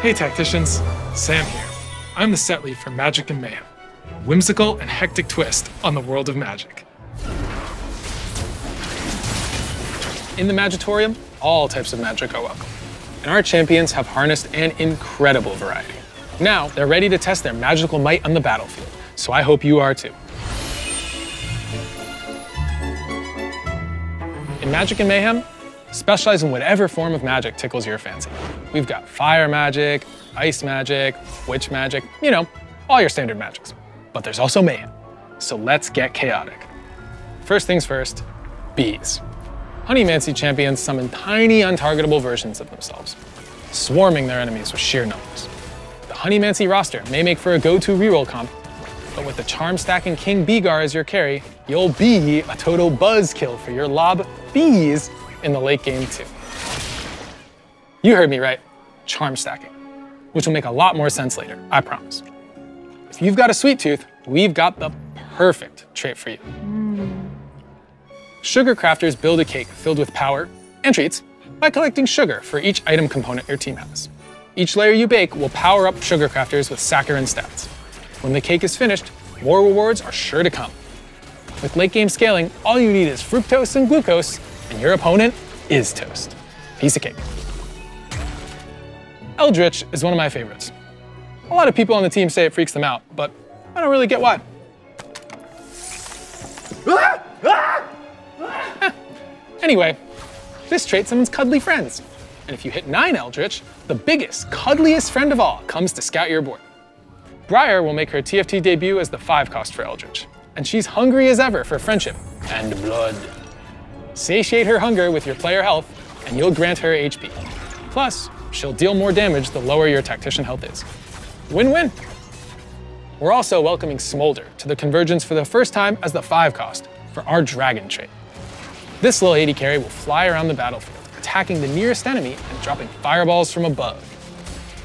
Hey Tacticians, Sam here. I'm the set lead for Magic and Mayhem, a whimsical and hectic twist on the world of Magic. In the Magitorium, all types of Magic are welcome, and our champions have harnessed an incredible variety. Now, they're ready to test their magical might on the battlefield, so I hope you are too. In Magic and Mayhem, specialize in whatever form of magic tickles your fancy. We've got fire magic, ice magic, witch magic, you know, all your standard magics. But there's also mayhem, so let's get chaotic. First things first, bees. Honeymancy champions summon tiny, untargetable versions of themselves, swarming their enemies with sheer numbers. The Honeymancy roster may make for a go-to reroll comp, but with the charm-stacking King Beegar as your carry, you'll be a total buzzkill for your lob bees in the late game too. You heard me right, charm stacking, which will make a lot more sense later, I promise. If you've got a sweet tooth, we've got the perfect trait for you. Sugar crafters build a cake filled with power and treats by collecting sugar for each item component your team has. Each layer you bake will power up sugar crafters with saccharine stats. When the cake is finished, more rewards are sure to come. With late game scaling, all you need is fructose and glucose, and your opponent is toast. Piece of cake. Eldritch is one of my favorites. A lot of people on the team say it freaks them out, but I don't really get why. Anyway, this trait summons cuddly friends. And if you hit 9 Eldritch, the biggest, cuddliest friend of all comes to scout your board. Briar will make her TFT debut as the 5-cost for Eldritch, and she's hungry as ever for friendship and blood. Satiate her hunger with your player health, and you'll grant her HP. Plus, she'll deal more damage the lower your tactician health is. Win-win. We're also welcoming Smolder to the Convergence for the first time as the 5-cost for our Dragon trait. This little 80 carry will fly around the battlefield, attacking the nearest enemy and dropping fireballs from above.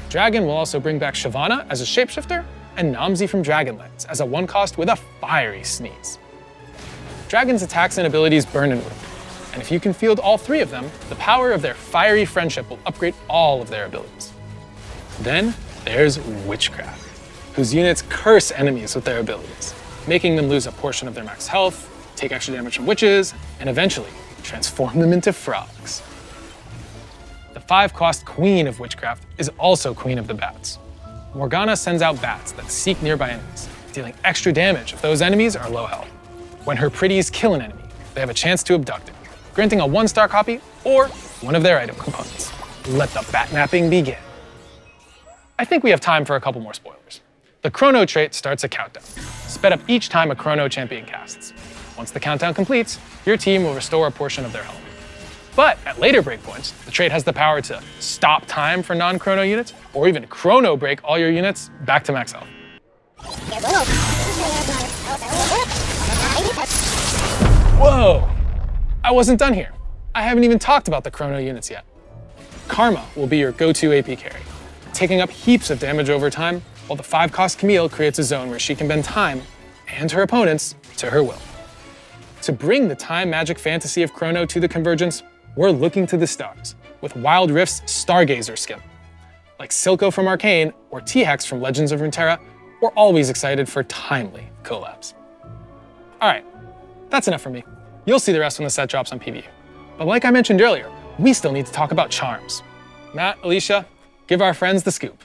Dragon will also bring back Shyvana as a shapeshifter and Namzi from Dragonlance as a 1-cost with a fiery sneeze. Dragon's attacks and abilities burn and wound, and if you can field all 3 of them, the power of their fiery friendship will upgrade all of their abilities. Then there's Witchcraft, whose units curse enemies with their abilities, making them lose a portion of their max health, take extra damage from witches, and eventually transform them into frogs. The 5-cost Queen of Witchcraft is also Queen of the Bats. Morgana sends out bats that seek nearby enemies, dealing extra damage if those enemies are low health. When her pretties kill an enemy, they have a chance to abduct it, granting a 1-star copy or one of their item components. Let the bat napping begin. I think we have time for a couple more spoilers. The Chrono trait starts a countdown, sped up each time a Chrono champion casts. Once the countdown completes, your team will restore a portion of their health. But at later breakpoints, the trait has the power to stop time for non-Chrono units, or even Chrono break all your units back to max health. Whoa! I wasn't done here. I haven't even talked about the Chrono units yet. Karma will be your go-to AP carry, taking up heaps of damage over time, while the 5-cost Camille creates a zone where she can bend time and her opponents to her will. To bring the time magic fantasy of Chrono to the Convergence, we're looking to the stars with Wild Rift's Stargazer skill. Like Silco from Arcane or T-Hex from Legends of Runeterra, we're always excited for timely collabs. All right, that's enough for me. You'll see the rest when the set drops on PvE. But like I mentioned earlier, we still need to talk about charms. Matt, Alicia, give our friends the scoop.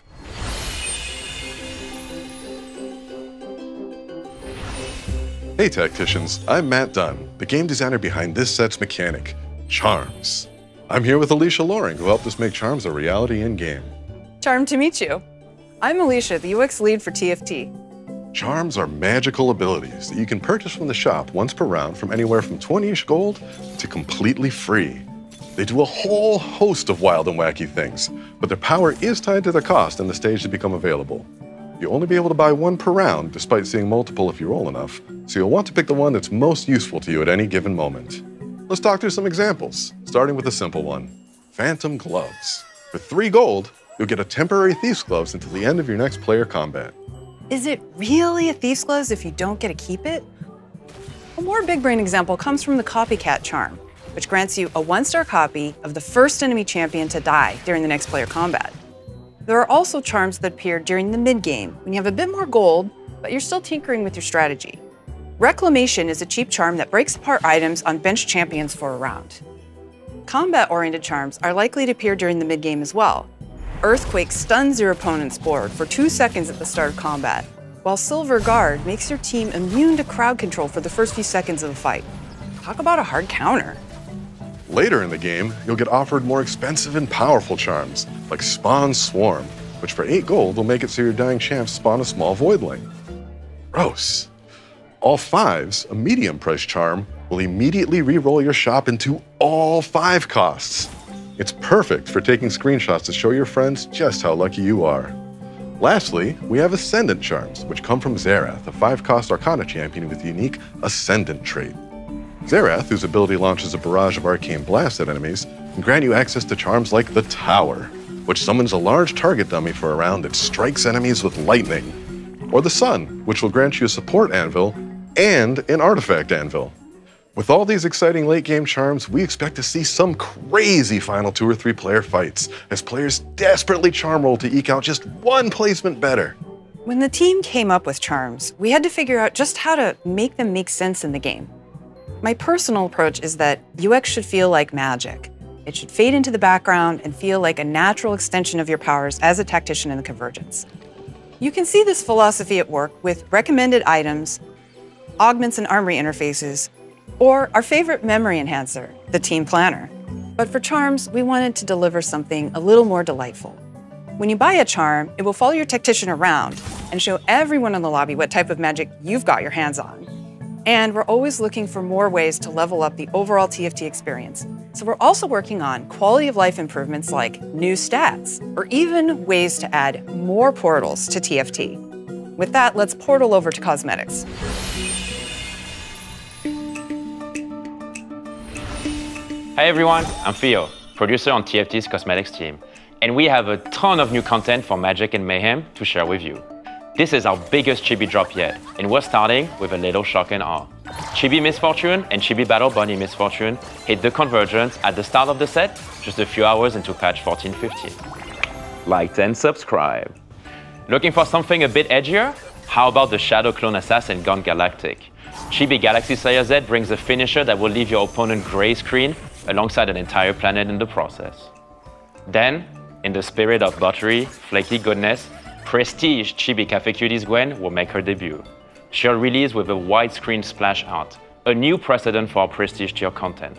Hey Tacticians, I'm Matt Dunn, the game designer behind this set's mechanic, Charms. I'm here with Alicia Loring, who helped us make Charms a reality in-game. Charmed to meet you. I'm Alicia, the UX lead for TFT. Charms are magical abilities that you can purchase from the shop once per round from anywhere from 20-ish gold to completely free. They do a whole host of wild and wacky things, but their power is tied to the cost and the stage to become available. You'll only be able to buy 1 per round, despite seeing multiple if you roll enough, so you'll want to pick the one that's most useful to you at any given moment. Let's talk through some examples, starting with a simple one, Phantom Gloves. For 3 gold, you'll get a temporary Thief's Gloves until the end of your next player combat. Is it really a Thief's Gloves if you don't get to keep it? A more big brain example comes from the Copycat charm, which grants you a 1-star copy of the first enemy champion to die during the next player combat. There are also charms that appear during the mid-game, when you have a bit more gold, but you're still tinkering with your strategy. Reclamation is a cheap charm that breaks apart items on bench champions for a round. Combat-oriented charms are likely to appear during the mid-game as well. Earthquake stuns your opponent's board for 2 seconds at the start of combat, while Silver Guard makes your team immune to crowd control for the first few seconds of the fight. Talk about a hard counter. Later in the game, you'll get offered more expensive and powerful charms, like Spawn Swarm, which for 8 gold will make it so your dying champs spawn a small voidling. Gross. All 5s, a medium-priced charm, will immediately re-roll your shop into all 5 costs. It's perfect for taking screenshots to show your friends just how lucky you are. Lastly, we have Ascendant charms, which come from Xerath, a 5-cost Arcana champion with the unique Ascendant trait. Xerath, whose ability launches a barrage of arcane blasts at enemies, can grant you access to charms like the Tower, which summons a large target dummy for a round that strikes enemies with lightning, or the Sun, which will grant you a support anvil and an artifact anvil. With all these exciting late-game charms, we expect to see some crazy final 2 or 3 player fights, as players desperately charm roll to eke out just one placement better. When the team came up with charms, we had to figure out just how to make them make sense in the game. My personal approach is that UX should feel like magic. It should fade into the background and feel like a natural extension of your powers as a tactician in the Convergence. You can see this philosophy at work with recommended items, augments and armory interfaces, or our favorite memory enhancer, the Team Planner. But for charms, we wanted to deliver something a little more delightful. When you buy a charm, it will follow your tactician around and show everyone in the lobby what type of magic you've got your hands on. And we're always looking for more ways to level up the overall TFT experience. So we're also working on quality of life improvements like new stats, or even ways to add more portals to TFT. With that, let's portal over to cosmetics. Hi everyone, I'm Theo, producer on TFT's cosmetics team. And we have a ton of new content for Magic and Mayhem to share with you. This is our biggest Chibi drop yet, and we're starting with a little shock and awe. Chibi Misfortune and Chibi Battle Bunny Misfortune hit the Convergence at the start of the set, just a few hours into patch 14.15. Like and subscribe. Looking for something a bit edgier? How about the Shadow Clone Assassin Gone Galactic? Chibi Galaxy Slayer Z brings a finisher that will leave your opponent gray screen alongside an entire planet in the process. Then, in the spirit of buttery, flaky goodness, Prestige Chibi Cafe Cuties Gwen will make her debut. She'll release with a widescreen splash art, a new precedent for our Prestige tier content.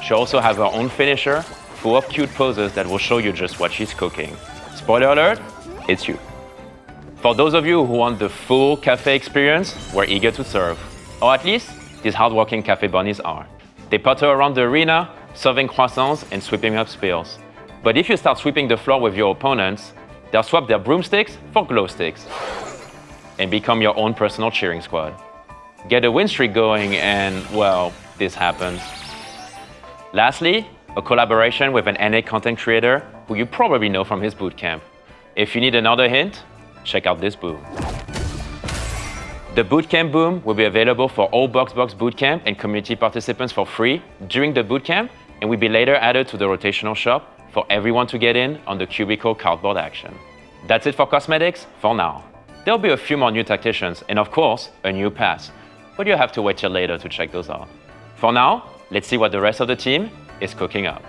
She'll also have her own finisher, full of cute poses that will show you just what she's cooking. Spoiler alert, it's you. For those of you who want the full cafe experience, we're eager to serve. Or at least, these hardworking cafe bunnies are. They putter around the arena, serving croissants and sweeping up spills. But if you start sweeping the floor with your opponents, they'll swap their broomsticks for glow sticks and become your own personal cheering squad. Get a win streak going and, well, this happens. Lastly, a collaboration with an NA content creator who you probably know from his bootcamp. If you need another hint, check out this boom. The Bootcamp Boom will be available for all BoxBox Bootcamp and community participants for free during the bootcamp, and will be later added to the rotational shop for everyone to get in on the cubicle cardboard action. That's it for cosmetics for now. There'll be a few more new tacticians and of course, a new pass, but you'll have to wait till later to check those out. For now, let's see what the rest of the team is cooking up.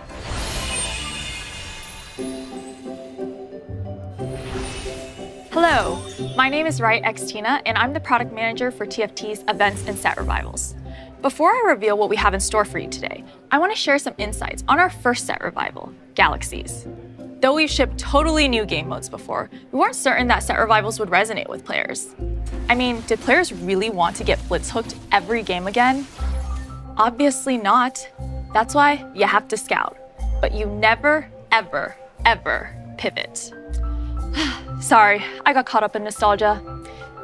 Hello, my name is Wright X Tina, and I'm the product manager for TFT's events and set revivals. Before I reveal what we have in store for you today, I want to share some insights on our first set revival, Galaxies. Though we've shipped totally new game modes before, we weren't certain that set revivals would resonate with players. I mean, did players really want to get blitz hooked every game again? Obviously not. That's why you have to scout. But you never, ever, ever pivot. Sorry, I got caught up in nostalgia.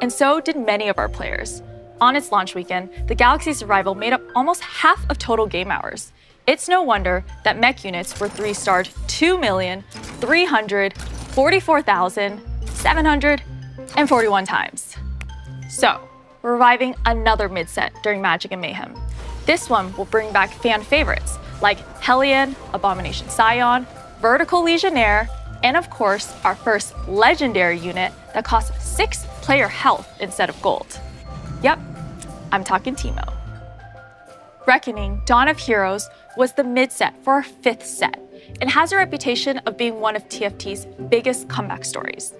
And so did many of our players. On its launch weekend, the Galaxy's Revival made up almost half of total game hours. It's no wonder that mech units were 3-starred 2,344,741 times. So, we're reviving another mid-set during Magic and Mayhem. This one will bring back fan favorites like Hellion, Abomination Scion, Vertical Legionnaire, And of course, our first legendary unit that costs 6 player health instead of gold. Yep, I'm talking Teemo. Reckoning Dawn of Heroes was the mid-set for our 5th set and has a reputation of being one of TFT's biggest comeback stories.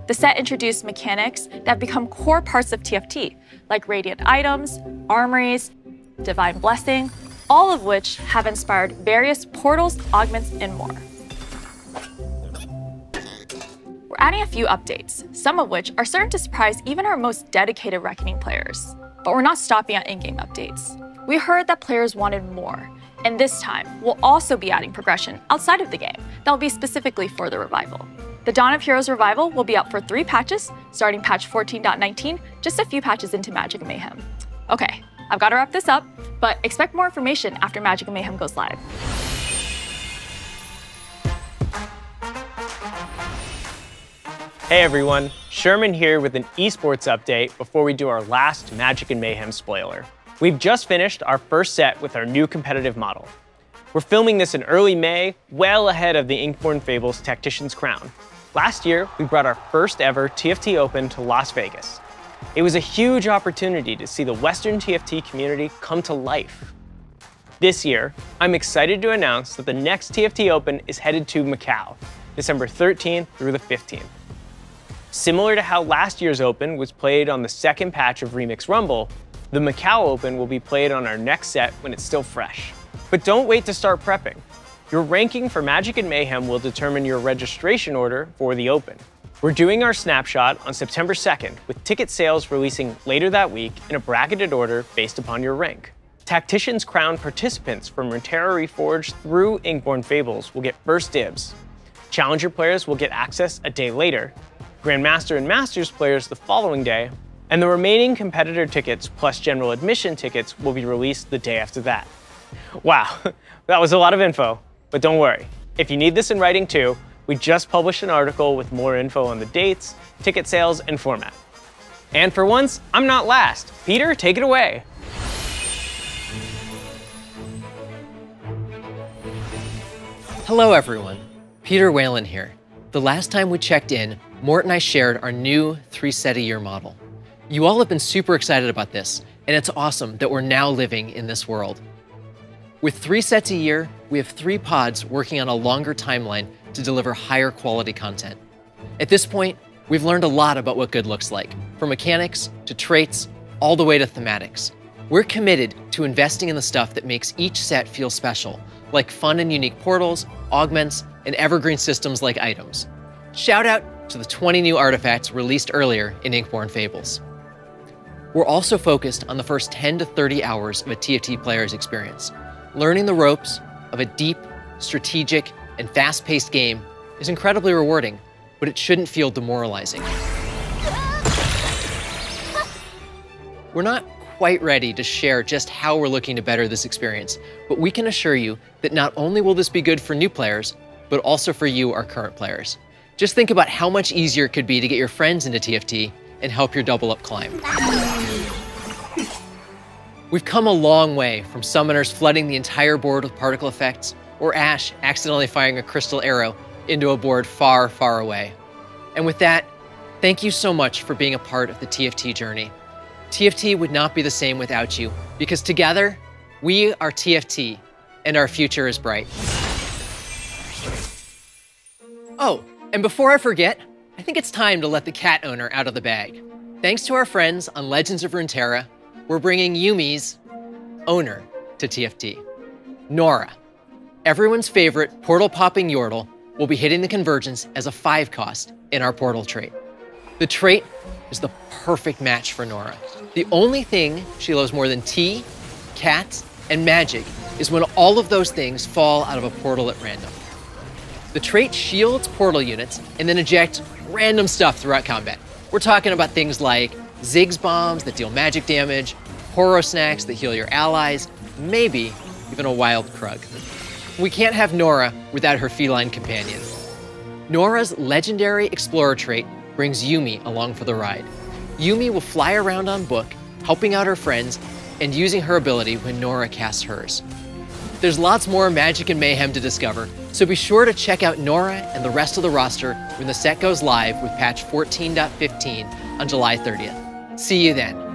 The set introduced mechanics that have become core parts of TFT, like radiant items, armories, divine blessing, all of which have inspired various portals, augments, and more. We're adding a few updates, some of which are certain to surprise even our most dedicated Reckoning players. But we're not stopping at in-game updates. We heard that players wanted more, and this time, we'll also be adding progression outside of the game that will be specifically for the revival. The Dawn of Heroes revival will be out for 3 patches, starting patch 14.19, just a few patches into Magic and Mayhem. Okay, I've got to wrap this up, but expect more information after Magic and Mayhem goes live. Hey everyone, Sherman here with an esports update before we do our last Magic and Mayhem spoiler. We've just finished our first set with our new competitive model. We're filming this in early May, well ahead of the Inkborn Fables Tactician's Crown. Last year, we brought our first ever TFT Open to Las Vegas. It was a huge opportunity to see the Western TFT community come to life. This year, I'm excited to announce that the next TFT Open is headed to Macau, December 13th through the 15th. Similar to how last year's Open was played on the second patch of Remix Rumble, the Macau Open will be played on our next set when it's still fresh. But don't wait to start prepping. Your ranking for Magic and Mayhem will determine your registration order for the Open. We're doing our snapshot on September 2nd, with ticket sales releasing later that week in a bracketed order based upon your rank. Tactician's Crown participants from Runeterra Reforged through Inkborn Fables will get first dibs. Challenger players will get access a day later, Grandmaster and Masters players the following day, and the remaining competitor tickets plus general admission tickets will be released the day after that. Wow, that was a lot of info, but don't worry. If you need this in writing too, we just published an article with more info on the dates, ticket sales, and format. And for once, I'm not last. Peter, take it away. Hello everyone, Peter Whalen here. The last time we checked in, Mort and I shared our new 3-set-a-year model. You all have been super excited about this, and it's awesome that we're now living in this world. With 3 sets a year, we have 3 pods working on a longer timeline to deliver higher quality content. At this point, we've learned a lot about what good looks like, from mechanics to traits, all the way to thematics. We're committed to investing in the stuff that makes each set feel special, like fun and unique portals, augments, and evergreen systems like items. Shout out to the 20 new artifacts released earlier in Inkborn Fables. We're also focused on the first 10 to 30 hours of a TFT player's experience. Learning the ropes of a deep, strategic, and fast-paced game is incredibly rewarding, but it shouldn't feel demoralizing. We're not quite ready to share just how we're looking to better this experience, but we can assure you that not only will this be good for new players, but also for you, our current players. Just think about how much easier it could be to get your friends into TFT and help your double-up climb. We've come a long way from summoners flooding the entire board with particle effects, or Ash accidentally firing a crystal arrow into a board far, far away. And with that, thank you so much for being a part of the TFT journey. TFT would not be the same without you, because together, we are TFT, and our future is bright. Oh, and before I forget, I think it's time to let the cat owner out of the bag. Thanks to our friends on Legends of Runeterra, we're bringing Yumi's owner to TFT. Nora, everyone's favorite portal-popping Yordle, will be hitting the convergence as a 5-cost in our portal trait. The trait is the perfect match for Nora. The only thing she loves more than tea, cats, and magic is when all of those things fall out of a portal at random. The trait shields portal units and then ejects random stuff throughout combat. We're talking about things like Ziggs bombs that deal magic damage, Horo snacks that heal your allies, maybe even a wild Krug. We can't have Nora without her feline companion. Nora's legendary Explorer trait brings Yumi along for the ride. Yumi will fly around on Book, helping out her friends and using her ability when Nora casts hers. There's lots more Magic and Mayhem to discover, So be sure to check out Nora and the rest of the roster when the set goes live with patch 14.15 on July 30th. See you then.